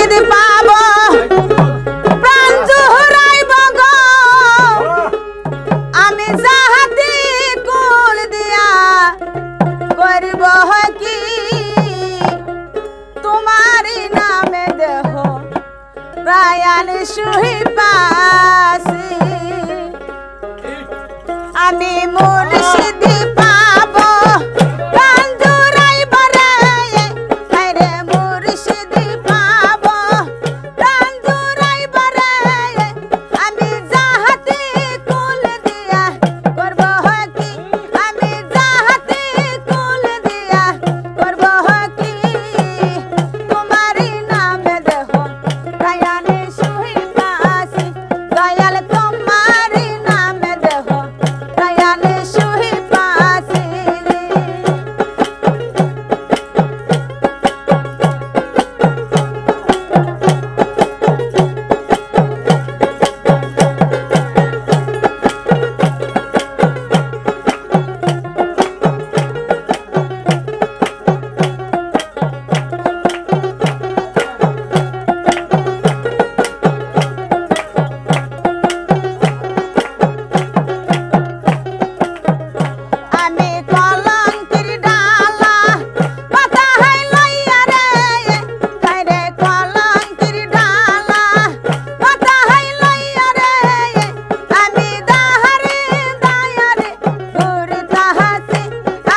মুর্শিদ পাব প্রাণ জুহরাইব গো আমি যাহাতে কুল দিয়া করব কি তোমারি নামে দেহ প্রাণ সুহি পাসি আমি মুর্শিদ পাব প্রাণ জুড়াইব রে রে মুর্শিদ পাব প্রাণ জুড়াইব রে আমি যাহাতে কুল দিয়া করব কি আমি যাহাতে কুল দিয়া করব কি তোমারি নামে দেহ প্রাণ সুহি পাসি দয়াল তোমারি নামে দেহ প্রাণ সুহি পাসি আমি কলঙ্কের ডালা পাতা হাই লইয়া রে কাইরে কলঙ্কের ডালা পাতা হাই লইয়া রে আমি দাহারে দায়ারে দূর তাহাসি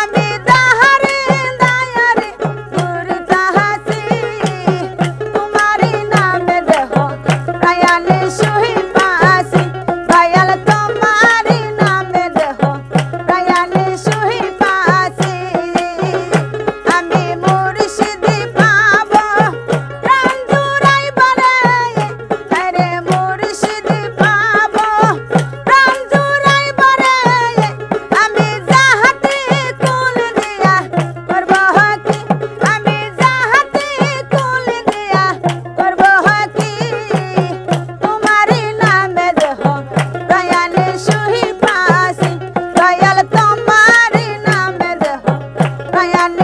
আমি দাহারে দায়ারে দূর তাহাসি তোমারি নামে দেহ প্রাণ সুহি পাসি দয়াল তোমারি নামে দেহ প্রাণ সুহি পাসি আমি মুর্শিদ পাব প্রাণ জুড়াইব রে রে মুর্শিদ পাব প্রাণ জুড়াইব রে আমি যাহাতে কুল দিয়া করব কি আমি যাহাতে কুল দিয়া করব কি তোমারি নামে দেহ প্রাণ সুহি পাসি দয়াল তোমারি নামে দেহ প্রাণ